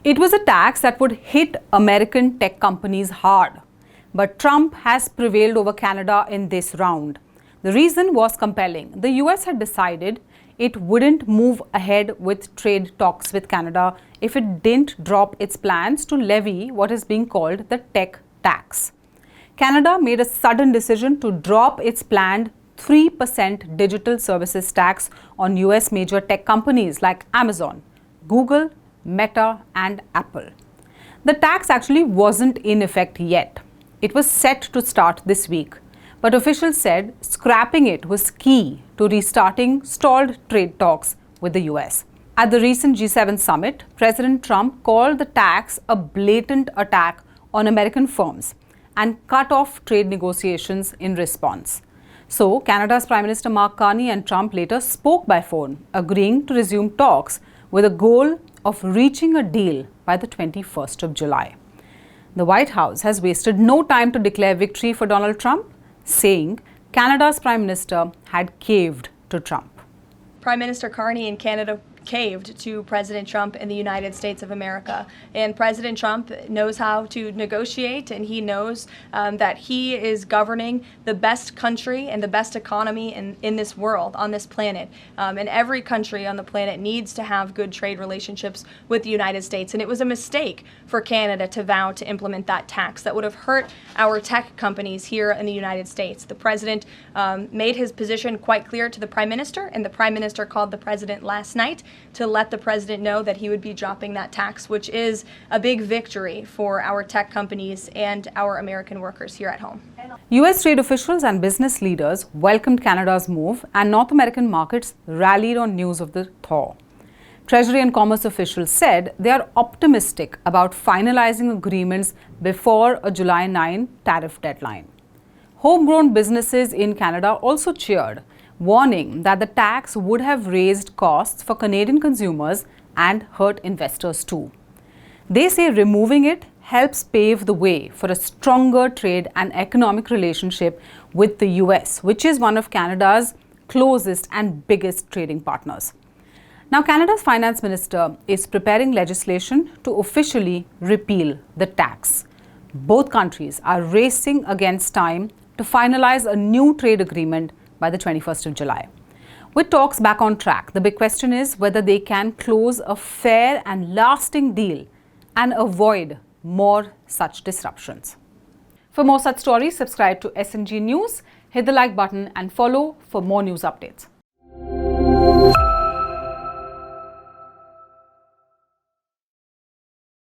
It was a tax that would hit American tech companies hard. But Trump has prevailed over Canada in this round. The reason was compelling. The US had decided it wouldn't move ahead with trade talks with Canada if it didn't drop its plans to levy what is being called the tech tax. Canada made a sudden decision to drop its planned 3% digital services tax on US major tech companies like Amazon, Google, Meta, and Apple. The tax actually wasn't in effect yet. It was set to start this week, but officials said scrapping it was key to restarting stalled trade talks with the US. At the recent G7 summit, President Trump called the tax a blatant attack on American firms and cut off trade negotiations in response. So, Canada's Prime Minister Mark Carney and Trump later spoke by phone, agreeing to resume talks with a goal of reaching a deal by the 21st of July. The White House has wasted no time to declare victory for Donald Trump, saying Canada's Prime Minister had caved to Trump. Prime Minister Carney in Canada caved to President Trump in the United States of America. And President Trump knows how to negotiate, and he knows that he is governing the best country and the best economy in this world, on this planet. And every country on the planet needs to have good trade relationships with the United States. And it was a mistake for Canada to vow to implement that tax that would have hurt our tech companies here in the United States. The President made his position quite clear to the Prime Minister, and the Prime Minister called the President last night to let the President know that he would be dropping that tax, which is a big victory for our tech companies and our American workers here at home. US trade officials and business leaders welcomed Canada's move, and North American markets rallied on news of the thaw. Treasury and Commerce officials said they are optimistic about finalizing agreements before a July 9 tariff deadline. Homegrown businesses in Canada also cheered, warning that the tax would have raised costs for Canadian consumers and hurt investors too. They say removing it helps pave the way for a stronger trade and economic relationship with the US, which is one of Canada's closest and biggest trading partners. Now, Canada's finance minister is preparing legislation to officially repeal the tax. Both countries are racing against time to finalize a new trade agreement by the 21st of July. With talks back on track, the big question is whether they can close a fair and lasting deal and avoid more such disruptions. For more such stories, subscribe to SNG News, hit the like button and follow for more news updates.